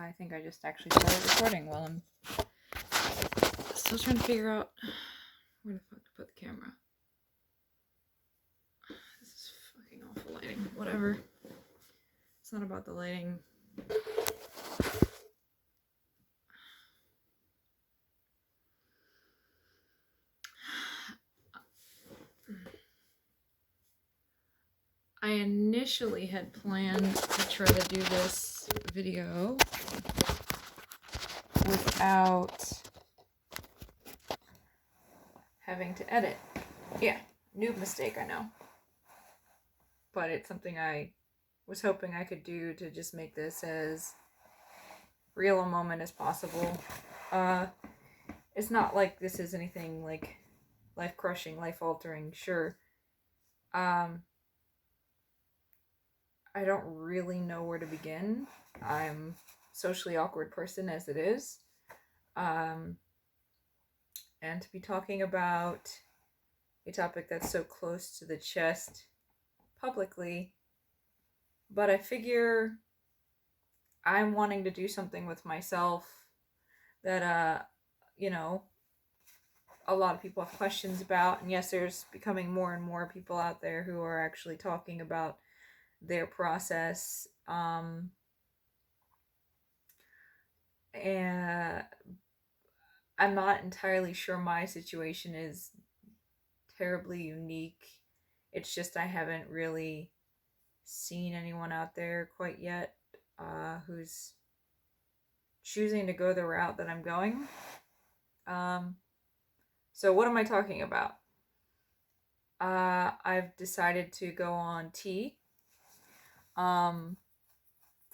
I think I just actually started recording while I'm still trying to figure out where the fuck to put the camera. This is fucking awful lighting. Whatever. It's not about the lighting. I initially had planned to try to do this video without having to edit. Yeah, new mistake, I know. But it's something I was hoping I could do to just make this as real a moment as possible. It's not like this is anything like life-crushing, life-altering, sure. I don't really know where to begin. I'm a socially awkward person as it is. And to be talking about a topic that's so close to the chest publicly, but I figure I'm wanting to do something with myself that, you know, a lot of people have questions about. And yes, there's becoming more and more people out there who are actually talking about their process. And I'm not entirely sure my situation is terribly unique. It's just I haven't really seen anyone out there quite yet who's choosing to go the route that I'm going. So what am I talking about? I've decided to go on tea. For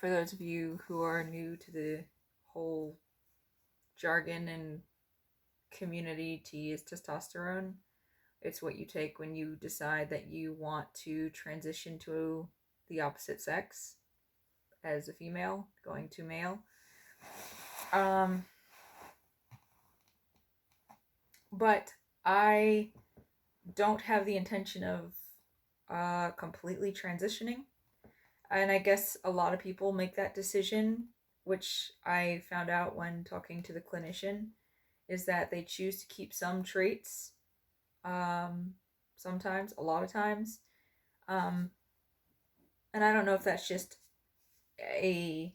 those of you who are new to the whole jargon and community, tea is testosterone. It's what you take when you decide that you want to transition to the opposite sex as a female, going to male. But I don't have the intention of completely transitioning. And I guess a lot of people make that decision, which I found out when talking to the clinician, is that they choose to keep some traits, sometimes, a lot of times. And I don't know if that's just a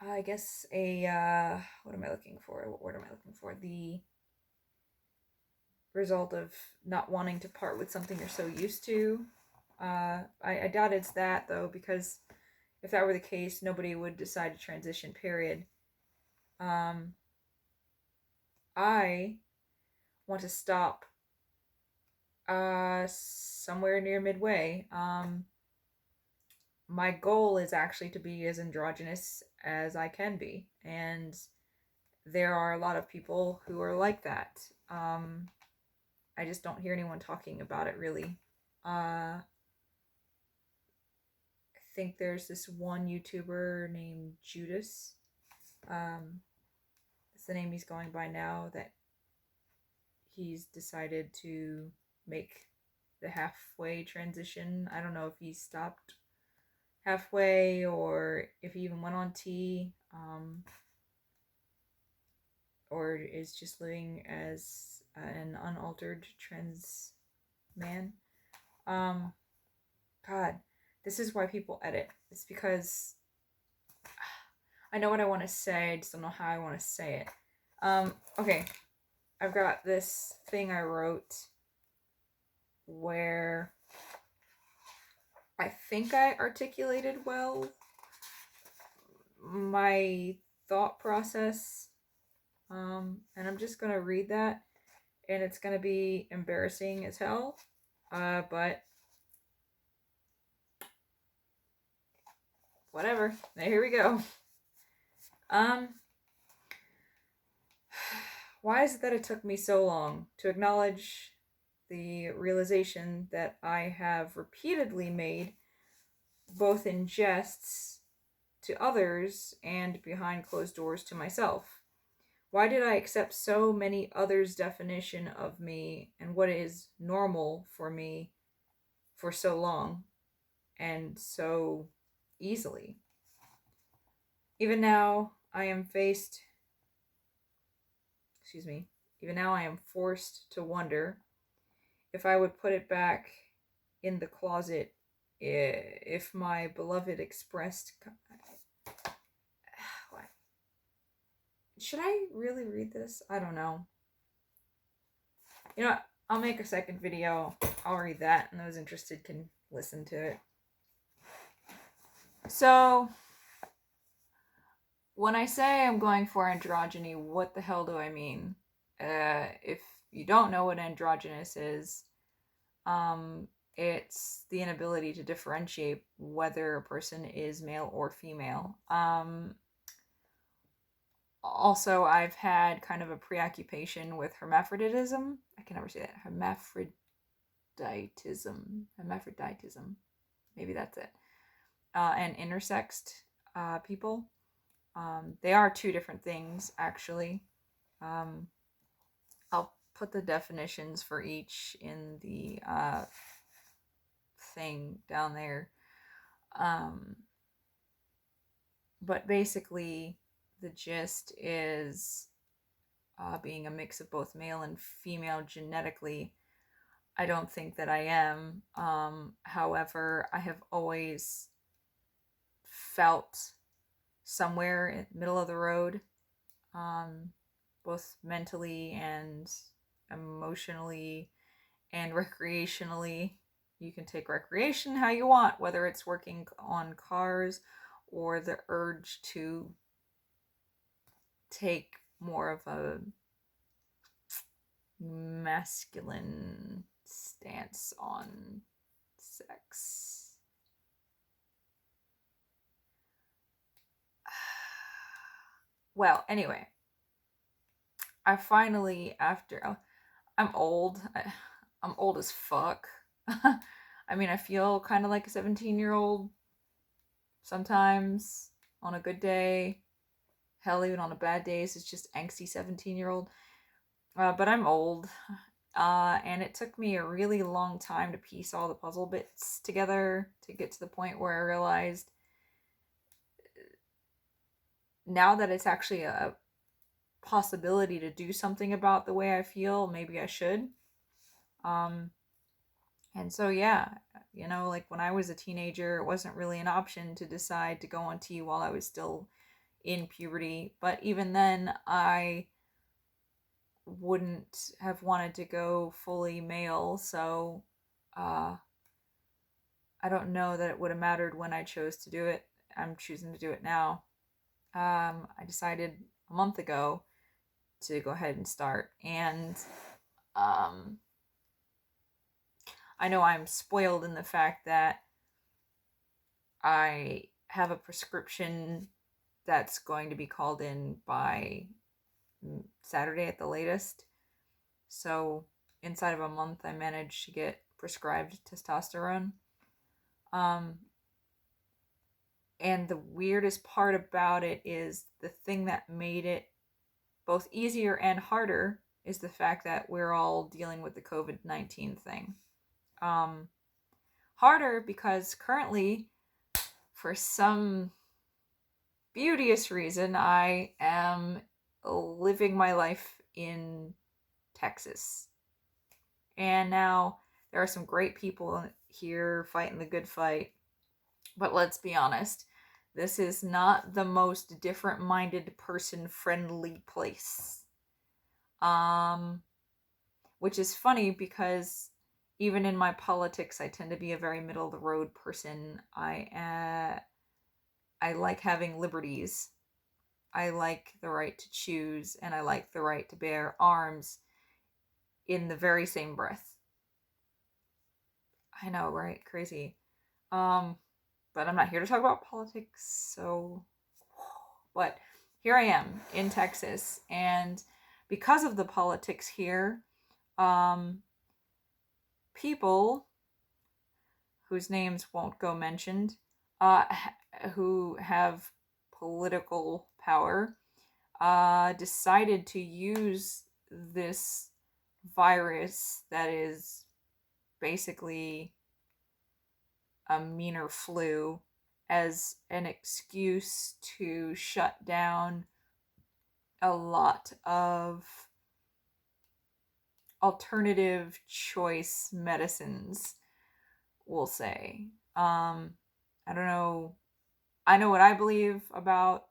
what am I looking for? What word am I looking for? The result of not wanting to part with something you're so used to. I doubt it's that, though, because if that were the case, nobody would decide to transition, period. I want to stop somewhere near midway. My goal is actually to be as androgynous as I can be, and there are a lot of people who are like that. I just don't hear anyone talking about it, really. I think there's this one YouTuber named Judas. That's the name he's going by now, that he's decided to make the halfway transition. I don't know if he stopped halfway or if he even went on tea, or is just living as an unaltered trans man. God, this is why people edit. It's because I know what I want to say, I just don't know how I want to say it. Okay, I've got this thing I wrote where I think I articulated well my thought process. And I'm just going to read that, and it's going to be embarrassing as hell. But whatever. Now, here we go. Why is it that it took me so long to acknowledge the realization that I have repeatedly made, both in jests to others and behind closed doors to myself? Why did I accept so many others' definition of me and what is normal for me for so long and so easily. Even now, even now I am forced to wonder if I would put it back in the closet if my beloved expressed... What? Should I really read this? I don't know. You know what? I'll make a second video. I'll read that, and those interested can listen to it. So, when I say I'm going for androgyny, what the hell do I mean? If you don't know what androgynous is, it's the inability to differentiate whether a person is male or female. Also, I've had kind of a preoccupation with hermaphroditism. I can never say that. Hermaphroditism. Maybe that's it. And intersexed people. They are two different things, actually. I'll put the definitions for each in the thing down there. But basically, the gist is being a mix of both male and female genetically. I don't think that I am. However, I have always felt somewhere in the middle of the road, both mentally and emotionally and recreationally. You can take recreation how you want, whether it's working on cars or the urge to take more of a masculine stance on sex. Well, anyway, I finally, I'm old. I'm old as fuck. I mean, I feel kind of like a 17-year-old sometimes on a good day. Hell, even on a bad day, it's just angsty 17-year-old. But I'm old. And it took me a really long time to piece all the puzzle bits together to get to the point where I realized now that it's actually a possibility to do something about the way I feel, maybe I should. And so, yeah, you know, like when I was a teenager, it wasn't really an option to decide to go on T while I was still in puberty. But even then, I wouldn't have wanted to go fully male. So, I don't know that it would have mattered when I chose to do it. I'm choosing to do it now. I decided a month ago to go ahead and start. And I know I'm spoiled in the fact that I have a prescription that's going to be called in by Saturday at the latest. So inside of a month, I managed to get prescribed testosterone. And the weirdest part about it is the thing that made it both easier and harder is the fact that we're all dealing with the COVID-19 thing. Harder because currently, for some beauteous reason, I am living my life in Texas. And now there are some great people here fighting the good fight. But let's be honest, this is not the most different-minded, person-friendly place. Which is funny because even in my politics, I tend to be a very middle-of-the-road person. I like having liberties. I like the right to choose, and I like the right to bear arms in the very same breath. I know, right? Crazy. But I'm not here to talk about politics, so... But here I am in Texas, and because of the politics here, people whose names won't go mentioned, who have political power, decided to use this virus that is basically a meaner flu as an excuse to shut down a lot of alternative choice medicines, we'll say. I don't know. I know what I believe about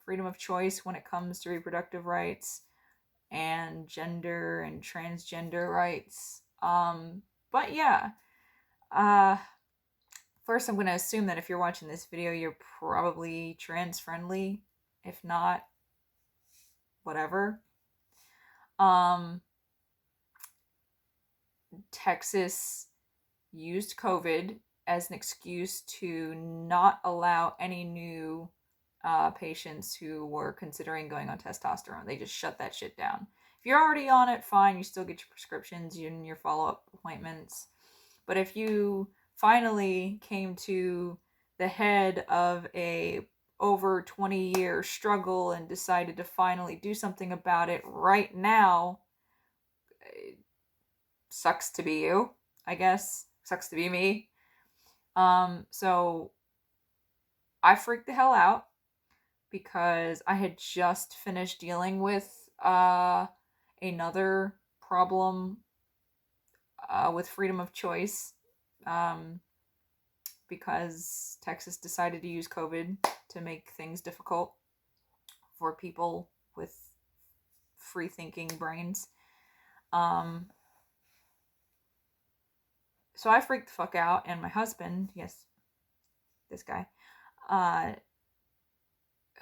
freedom of choice when it comes to reproductive rights and gender and transgender rights. But yeah. First, I'm going to assume that if you're watching this video, you're probably trans friendly. If not, whatever. Texas used COVID as an excuse to not allow any new patients who were considering going on testosterone. They just shut that shit down. If you're already on it, fine, you still get your prescriptions and your follow-up appointments. But if you finally came to the head of a over 20-year struggle and decided to finally do something about it right now, it sucks to be you, I guess. Sucks to be me. So I freaked the hell out because I had just finished dealing with another problem with freedom of choice, because Texas decided to use COVID to make things difficult for people with free-thinking brains. So I freaked the fuck out, and my husband, yes, this guy,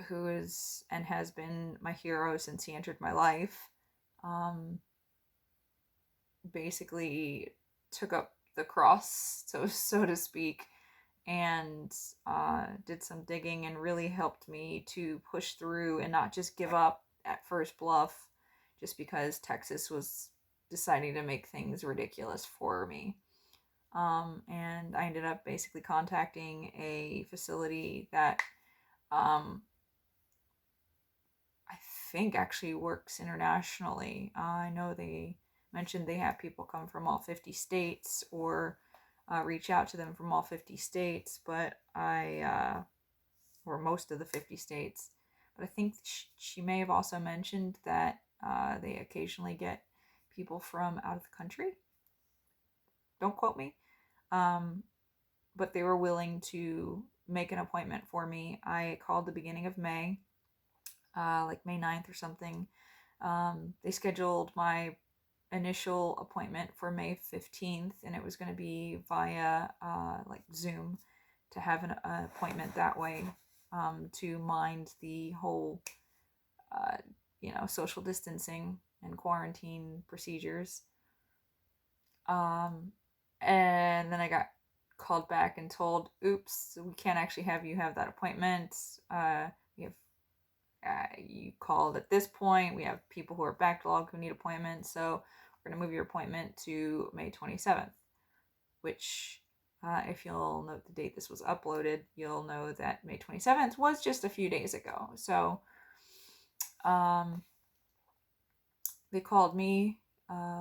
who is and has been my hero since he entered my life, basically took up the cross, so to speak, and did some digging and really helped me to push through and not just give up at first bluff just because Texas was deciding to make things ridiculous for me. And I ended up basically contacting a facility that I think actually works internationally. I know they mentioned they have people come from all 50 states or reach out to them from all 50 states, but or most of the 50 states. But I think she may have also mentioned that they occasionally get people from out of the country. Don't quote me. But they were willing to make an appointment for me. I called the beginning of May, like May 9th or something. They scheduled my initial appointment for May 15th, and it was going to be via like Zoom, to have an appointment that way, to mind the whole social distancing and quarantine procedures. And then I got called back and told, oops, we can't actually have you have that appointment. You called at this point. We have people who are backlogged who need appointments, so we're going to move your appointment to May 27th, which, if you'll note the date this was uploaded, you'll know that May 27th was just a few days ago. So they called me.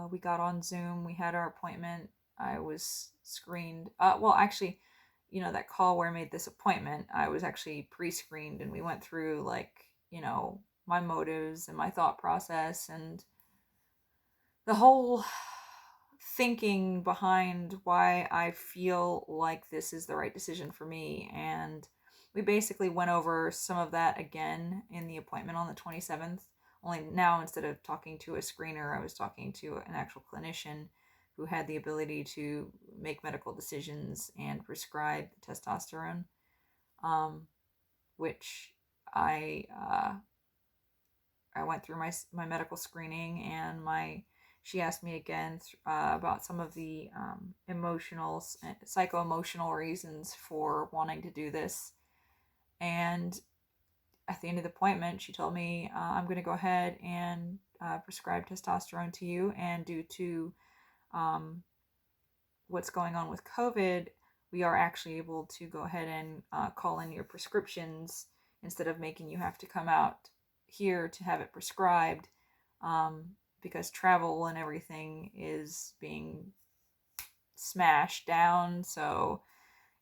We got on Zoom. We had our appointment. I was screened. Well, actually, that call where I made this appointment, I was actually pre-screened, and we went through, my motives and my thought process and the whole thinking behind why I feel like this is the right decision for me. And we basically went over some of that again in the appointment on the 27th. Only now, instead of talking to a screener, I was talking to an actual clinician who had the ability to make medical decisions and prescribe testosterone, which I went through my medical screening, and she asked me again about some of the psycho-emotional reasons for wanting to do this. And at the end of the appointment, she told me, I'm going to go ahead and prescribe testosterone to you, and due to what's going on with COVID, we are actually able to go ahead and call in your prescriptions instead of making you have to come out here to have it prescribed, because travel and everything is being smashed down. So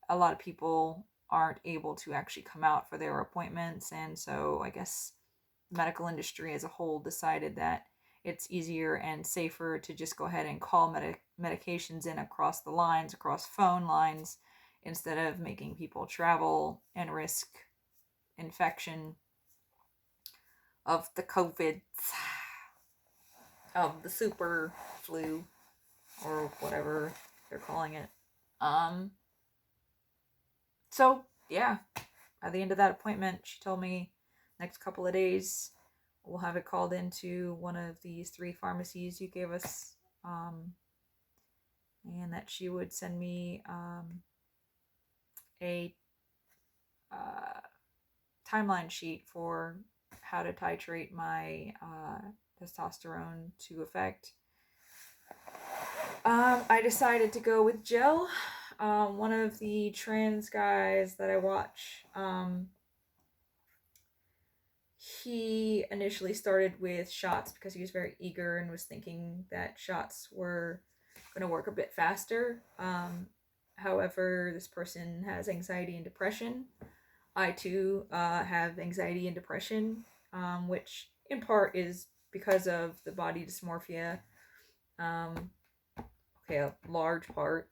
a lot of people aren't able to actually come out for their appointments. And so I guess the medical industry as a whole decided that it's easier and safer to just go ahead and call medications in across the lines, across phone lines, instead of making people travel and risk infection of the COVID, of the super flu, or whatever they're calling it. So yeah, at the end of that appointment, she told me next couple of days we'll have it called into one of these 3 pharmacies you gave us, and that she would send me a timeline sheet for how to titrate my testosterone to effect. I decided to go with gel. One of the trans guys that I watch, he initially started with shots because he was very eager and was thinking that shots were going to work a bit faster. However, this person has anxiety and depression. I too have anxiety and depression, which in part is because of the body dysmorphia. Okay, a large part.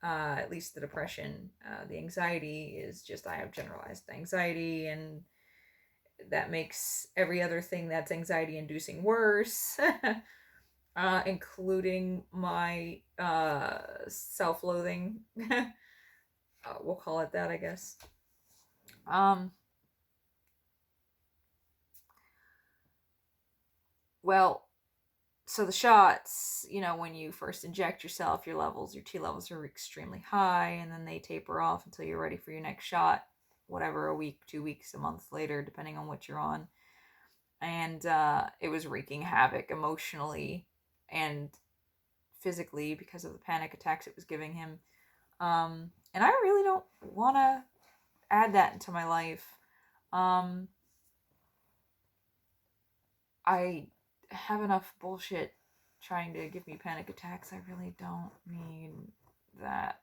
At least the depression. The anxiety is just I have generalized anxiety, and that makes every other thing that's anxiety inducing worse, including my self-loathing. We'll call it that, I guess. Well, so the shots, when you first inject yourself, your T levels are extremely high, and then they taper off until you're ready for your next shot, whatever, a week, 2 weeks, a month later, depending on what you're on. And it was wreaking havoc emotionally and physically because of the panic attacks it was giving him. And I really don't want to add that into my life. I have enough bullshit trying to give me panic attacks. I really don't need that.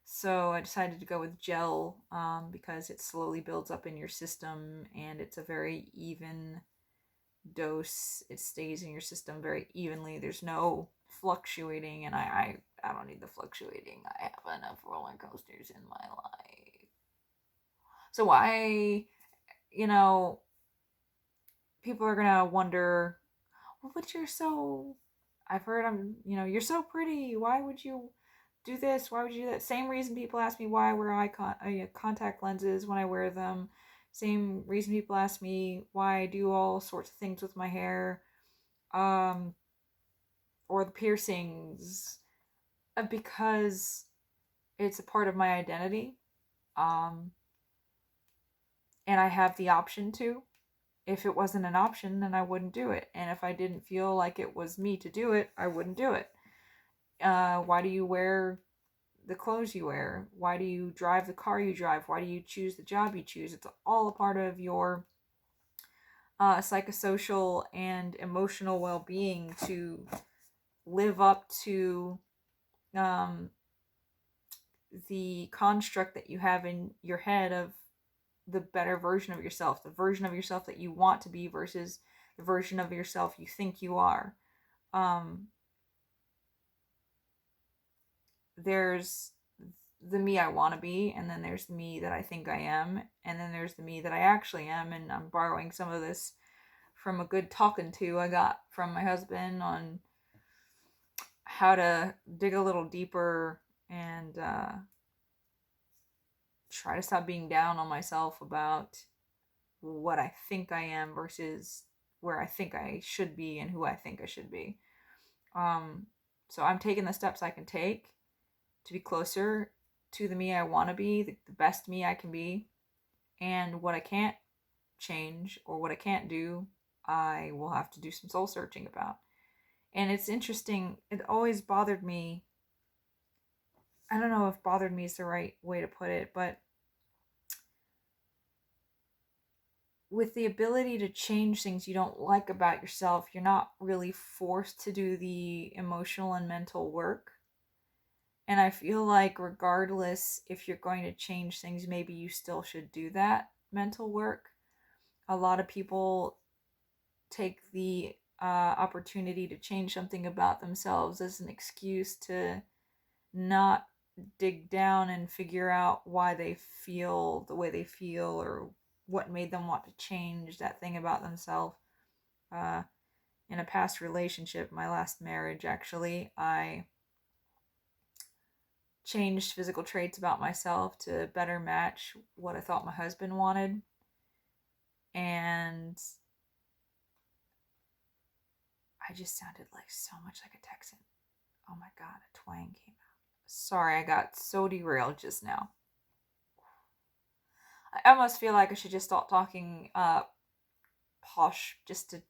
So I decided to go with gel because it slowly builds up in your system, and it's a very even dose. It stays in your system very evenly. There's no fluctuating, and I don't need the fluctuating. I have enough roller coasters in my life. So why, people are gonna wonder, well, but I've heard you're so pretty. Why would you do this? Why would you do that? Same reason people ask me why I wear contact lenses when I wear them. Same reason people ask me why I do all sorts of things with my hair, or the piercings, because it's a part of my identity, and I have the option to. If it wasn't an option, then I wouldn't do it. And if I didn't feel like it was me to do it, I wouldn't do it. Why do you wear the clothes you wear? Why do you drive the car you drive? Why do you choose the job you choose? It's all a part of your psychosocial and emotional well-being to live up to the construct that you have in your head of the better version of yourself, the version of yourself that you want to be versus the version of yourself you think you are. There's the me I want to be, and then there's the me that I think I am, and then there's the me that I actually am. And I'm borrowing some of this from a good talking to I got from my husband on how to dig a little deeper and try to stop being down on myself about what I think I am versus where I think I should be and who I think I should be. So I'm taking the steps I can take to be closer to the me I want to be, the best me I can be. And what I can't change or what I can't do, I will have to do some soul searching about. And it's interesting, it always bothered me. I don't know if bothered me is the right way to put it, but with the ability to change things you don't like about yourself, you're not really forced to do the emotional and mental work. And I feel like regardless if you're going to change things, maybe you still should do that mental work. A lot of people take the opportunity to change something about themselves as an excuse to not dig down and figure out why they feel the way they feel or what made them want to change that thing about themselves. In a past relationship, my last marriage actually, I changed physical traits about myself to better match what I thought my husband wanted. And I just sounded like so much like a Texan. Oh my God, a twang came out. Sorry, I got so derailed just now. I almost feel like I should just stop talking posh just to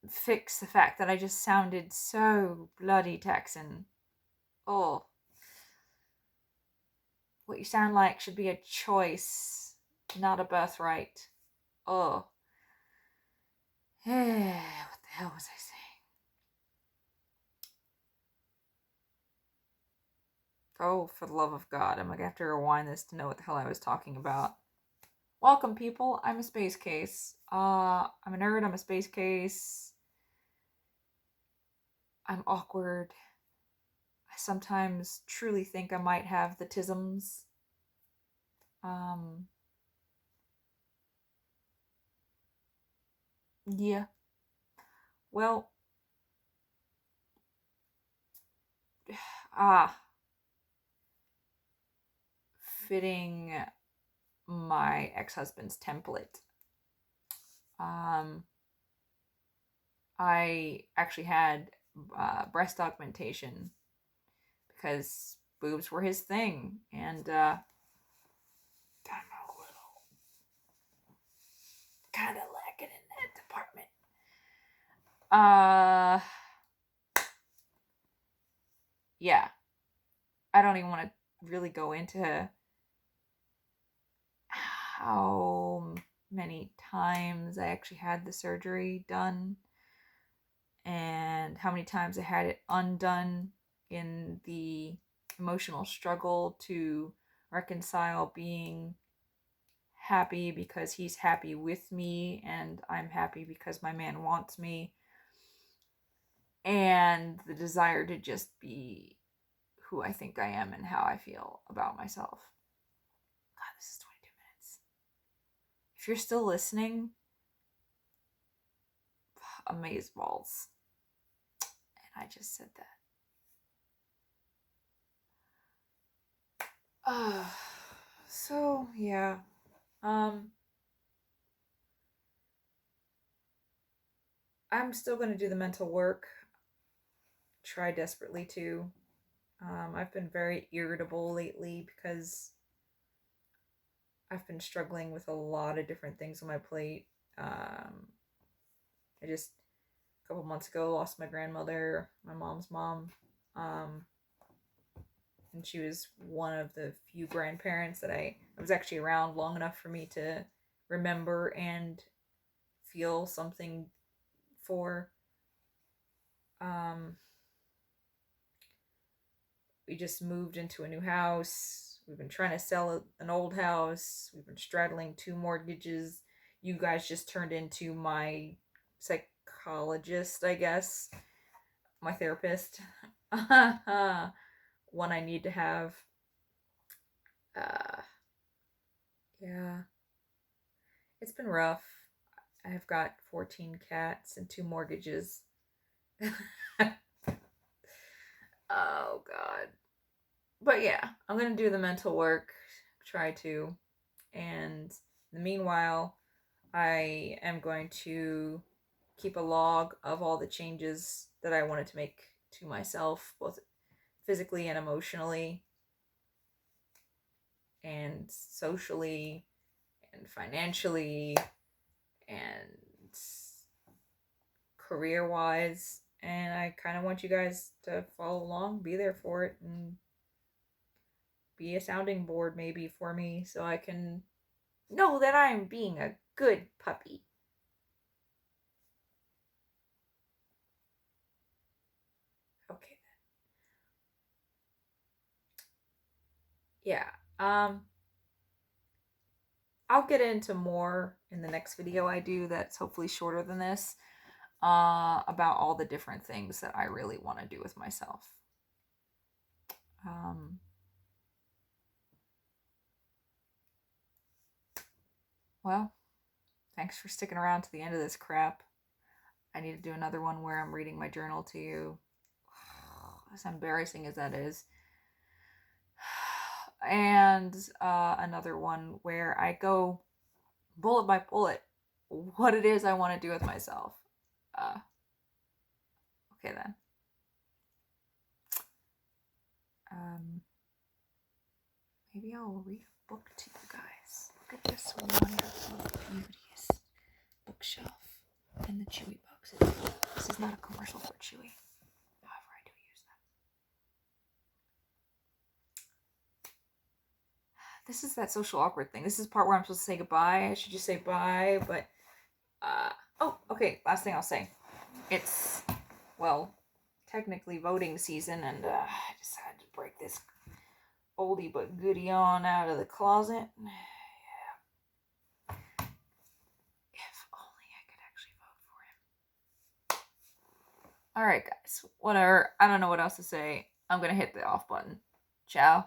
fix the fact that I just sounded so bloody Texan. Oh. What you sound like should be a choice, not a birthright. Oh. What the hell was I saying? Oh, for the love of God, I'm gonna have to rewind this to know what the hell I was talking about. Welcome, people. I'm a space case. I'm a nerd. I'm a space case. I'm awkward. I sometimes truly think I might have the tisms. Yeah. Well, fitting my ex-husband's template. I actually had breast augmentation because boobs were his thing, and I'm a little kind of lacking in that department. Yeah, I don't even want to really go into how many times I actually had the surgery done and how many times I had it undone in the emotional struggle to reconcile being happy because he's happy with me and I'm happy because my man wants me, and the desire to just be who I think I am and how I feel about myself. God, this is 22 minutes. If you're still listening, amazeballs. And I just said that. So yeah. I'm still going to do the mental work. Try desperately to. I've been very irritable lately because I've been struggling with a lot of different things on my plate. I just, a couple months ago, lost my grandmother, my mom's mom. And she was one of the few grandparents that I was actually around long enough for me to remember and feel something for. We just moved into a new house. We've been trying to sell an old house. We've been straddling 2 mortgages. You guys just turned into my psychologist, I guess. My therapist. One I need to have. Yeah. It's been rough. I've got 14 cats and 2 mortgages. Oh, God. But yeah, I'm going to do the mental work. Try to. And in the meanwhile, I am going to keep a log of all the changes that I wanted to make to myself, both physically and emotionally, and socially, and financially, and career-wise. And I kind of want you guys to follow along, be there for it, and be a sounding board maybe for me so I can know that I'm being a good puppy. Okay. yeah. I'll get into more in the next video I do that's hopefully shorter than this, about all the different things that I really want to do with myself. Well, thanks for sticking around to the end of this crap. I need to do another one where I'm reading my journal to you, as embarrassing as that is. And another one where I go bullet by bullet what it is I want to do with myself. Okay then. Maybe I'll read a book to you guys. Look at this wonderful, beauteous bookshelf and the Chewy boxes. This is not a commercial for Chewy. However, I do use them. This is that social awkward thing. This is the part where I'm supposed to say goodbye. I should just say bye, but oh, okay, last thing I'll say. It's, well, technically voting season, and I decided to break this oldie but goodie on out of the closet. Yeah. If only I could actually vote for him. Alright, guys. Whatever. I don't know what else to say. I'm gonna hit the off button. Ciao.